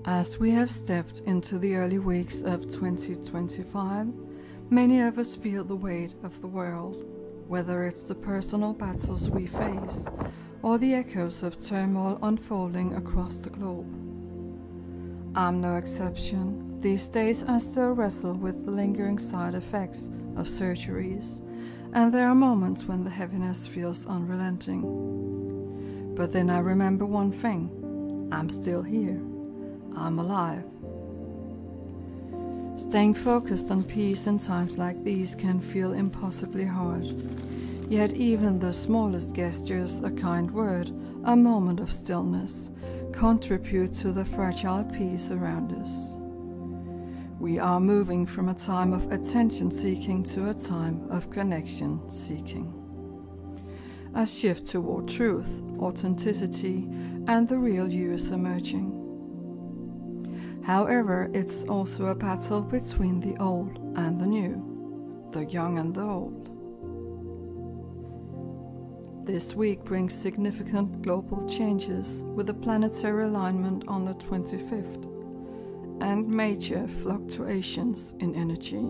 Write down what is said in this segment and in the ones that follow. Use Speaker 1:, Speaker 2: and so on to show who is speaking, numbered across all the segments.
Speaker 1: As we have stepped into the early weeks of 2025, many of us feel the weight of the world, whether it's the personal battles we face or the echoes of turmoil unfolding across the globe. I'm no exception. These days I still wrestle with the lingering side effects of surgeries, and there are moments when the heaviness feels unrelenting. But then I remember one thing: I'm still here. I'm alive. Staying focused on peace in times like these can feel impossibly hard. Yet even the smallest gestures, a kind word, a moment of stillness, contribute to the fragile peace around us. We are moving from a time of attention-seeking to a time of connection-seeking. A shift toward truth, authenticity, and the real you is emerging. However, it's also a battle between the old and the new, the young and the old. This week brings significant global changes with a planetary alignment on the 25th and major fluctuations in energy.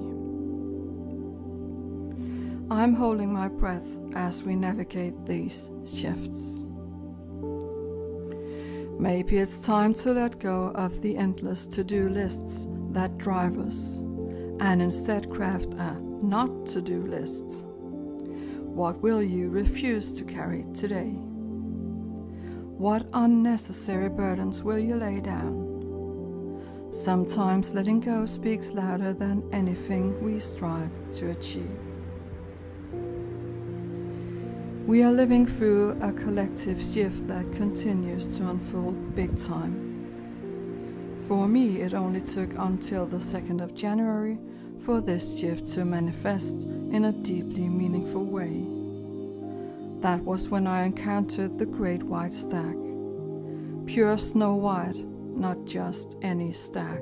Speaker 1: I'm holding my breath as we navigate these shifts. Maybe it's time to let go of the endless to-do lists that drive us and instead craft a not-to-do list. What will you refuse to carry today? What unnecessary burdens will you lay down? Sometimes letting go speaks louder than anything we strive to achieve. We are living through a collective shift that continues to unfold big time. For me, it only took until the 2nd of January for this shift to manifest in a deeply meaningful way. That was when I encountered the Great White Stag. Pure snow white, not just any stag.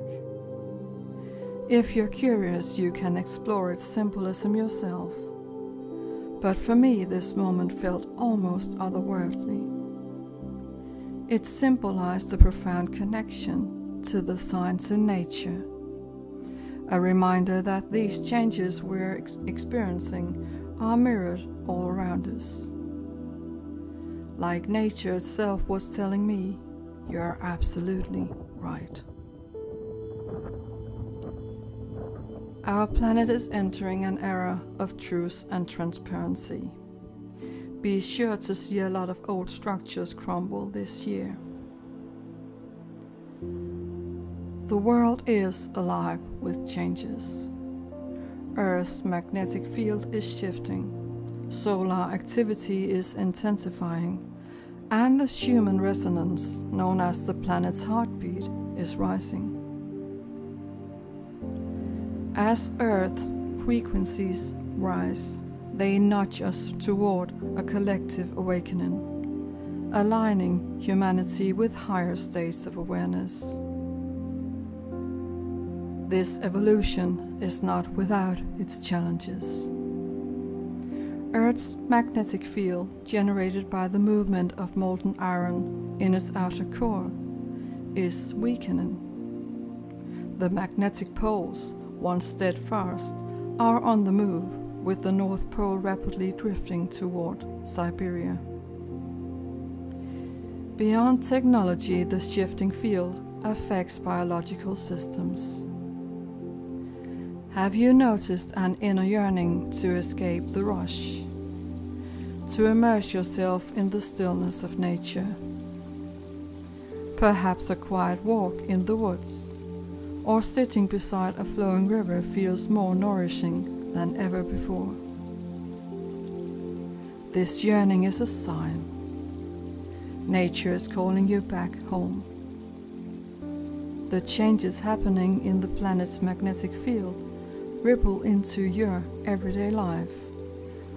Speaker 1: If you're curious, you can explore its symbolism yourself. But for me, this moment felt almost otherworldly. It symbolized a profound connection to the signs in nature, a reminder that these changes we're experiencing are mirrored all around us. Like nature itself was telling me, you're absolutely right. Our planet is entering an era of truth and transparency. Be sure to see a lot of old structures crumble this year. The world is alive with changes. Earth's magnetic field is shifting, solar activity is intensifying, and the Schumann Resonance, known as the planet's heartbeat, is rising. As Earth's frequencies rise, they nudge us toward a collective awakening, aligning humanity with higher states of awareness. This evolution is not without its challenges. Earth's magnetic field, generated by the movement of molten iron in its outer core, is weakening. The magnetic poles, once steadfast, are on the move, with the North Pole rapidly drifting toward Siberia. Beyond technology, the shifting field affects biological systems. Have you noticed an inner yearning to escape the rush? To immerse yourself in the stillness of nature? Perhaps a quiet walk in the woods, or sitting beside a flowing river feels more nourishing than ever before. This yearning is a sign. Nature is calling you back home. The changes happening in the planet's magnetic field ripple into your everyday life,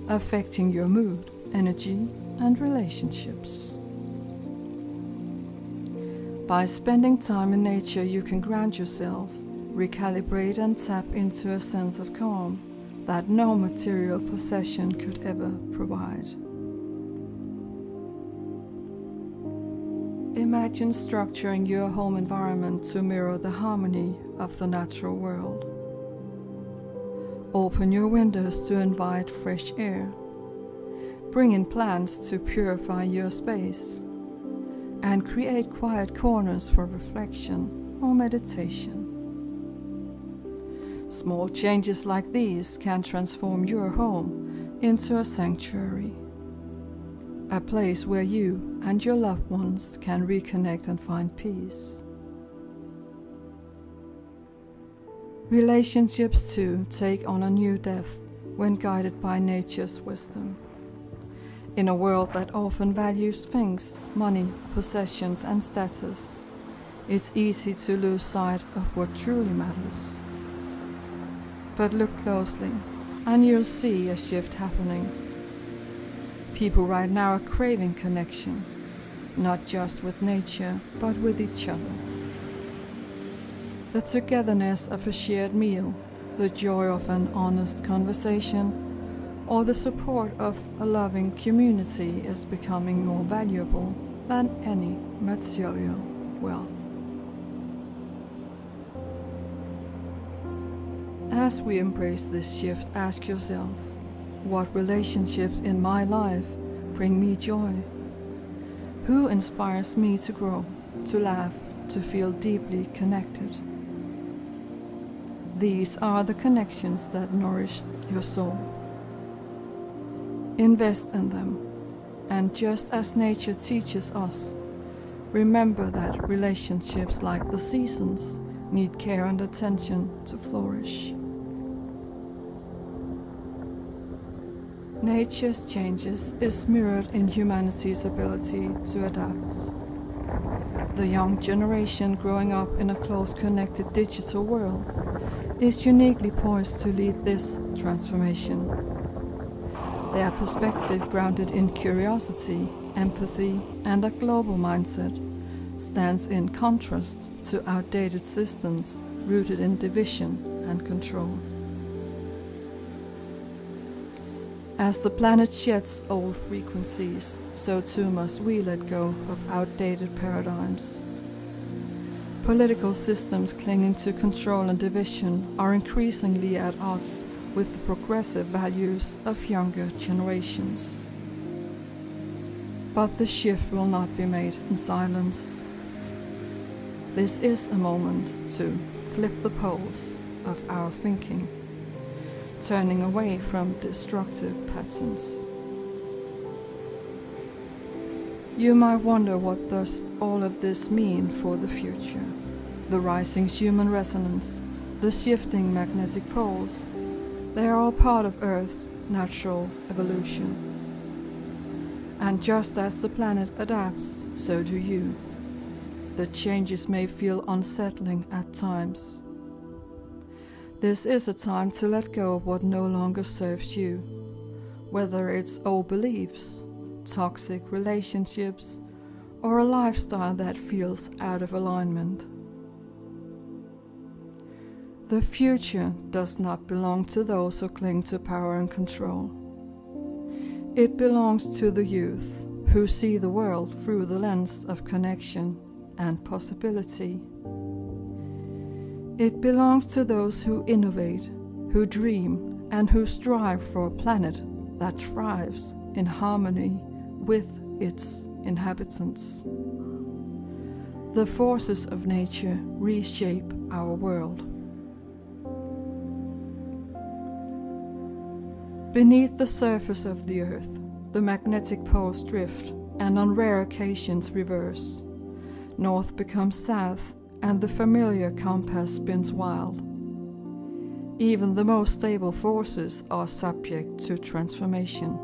Speaker 1: affecting your mood, energy, and relationships. By spending time in nature, you can ground yourself, recalibrate, and tap into a sense of calm that no material possession could ever provide. Imagine structuring your home environment to mirror the harmony of the natural world. Open your windows to invite fresh air. Bring in plants to purify your space. And create quiet corners for reflection or meditation. Small changes like these can transform your home into a sanctuary. A place where you and your loved ones can reconnect and find peace. Relationships too take on a new depth when guided by nature's wisdom. In a world that often values things, money, possessions, and status, it's easy to lose sight of what truly matters. But look closely, and you'll see a shift happening. People right now are craving connection, not just with nature, but with each other. The togetherness of a shared meal, the joy of an honest conversation, or the support of a loving community is becoming more valuable than any material wealth. As we embrace this shift, ask yourself, what relationships in my life bring me joy? Who inspires me to grow, to laugh, to feel deeply connected? These are the connections that nourish your soul. Invest in them, and just as nature teaches us, remember that relationships like the seasons need care and attention to flourish. Nature's changes is mirrored in humanity's ability to adapt. The young generation growing up in a close connected digital world is uniquely poised to lead this transformation. Their perspective, grounded in curiosity, empathy, and a global mindset, stands in contrast to outdated systems rooted in division and control. As the planet sheds old frequencies, so too must we let go of outdated paradigms. Political systems clinging to control and division are increasingly at odds with the progressive values of younger generations. But the shift will not be made in silence. This is a moment to flip the poles of our thinking, turning away from destructive patterns. You might wonder what does all of this mean for the future? The rising Schumann Resonance, the shifting magnetic poles, they are all part of Earth's natural evolution. And just as the planet adapts, so do you. The changes may feel unsettling at times. This is a time to let go of what no longer serves you, whether it's old beliefs, toxic relationships, or a lifestyle that feels out of alignment. The future does not belong to those who cling to power and control. It belongs to the youth who see the world through the lens of connection and possibility. It belongs to those who innovate, who dream, and who strive for a planet that thrives in harmony with its inhabitants. The forces of nature reshape our world. Beneath the surface of the earth, the magnetic poles drift and on rare occasions reverse. North becomes south, and the familiar compass spins wild. Even the most stable forces are subject to transformation.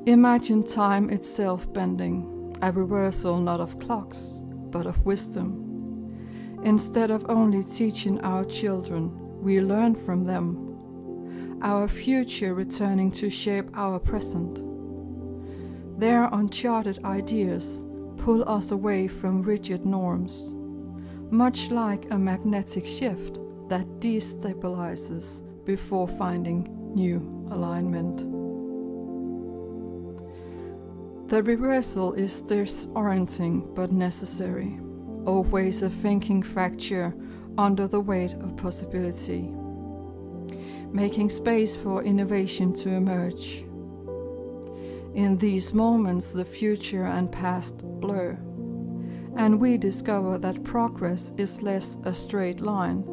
Speaker 1: Imagine time itself bending, a reversal not of clocks, but of wisdom. Instead of only teaching our children, we learn from them. Our future returning to shape our present. Their uncharted ideas pull us away from rigid norms, much like a magnetic shift that destabilizes before finding new alignment. The reversal is disorienting but necessary. Old ways of thinking fracture under the weight of possibility, making space for innovation to emerge. In these moments, the future and past blur, and we discover that progress is less a straight line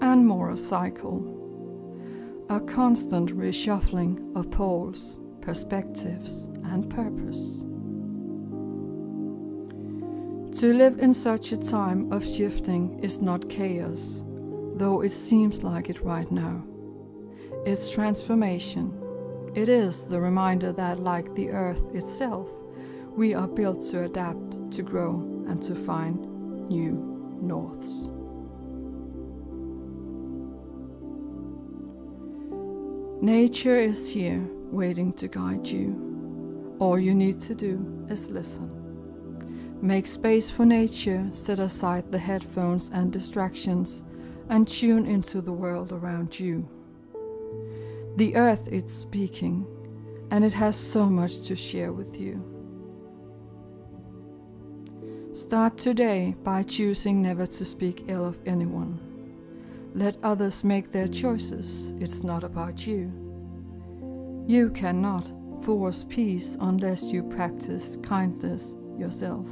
Speaker 1: and more a cycle, a constant reshuffling of poles, perspectives, and purpose. To live in such a time of shifting is not chaos, though it seems like it right now. It's transformation. It is the reminder that, like the earth itself, we are built to adapt, to grow, and to find new norths. Nature is here, waiting to guide you. All you need to do is listen. Make space for nature, set aside the headphones and distractions, and tune into the world around you. The earth is speaking, and it has so much to share with you. Start today by choosing never to speak ill of anyone. Let others make their choices. It's not about you. You cannot force peace unless you practice kindness yourself.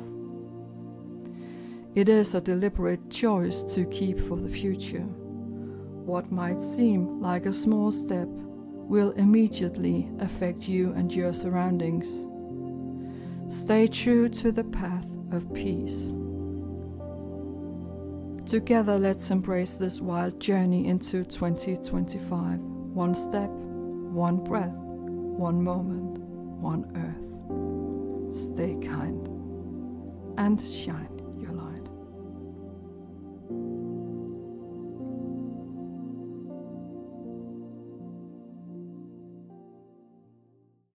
Speaker 1: It is a deliberate choice to keep for the future. What might seem like a small step will immediately affect you and your surroundings. Stay true to the path of peace. Together, let's embrace this wild journey into 2025. One step, one breath, one moment, one earth. Stay kind and shine.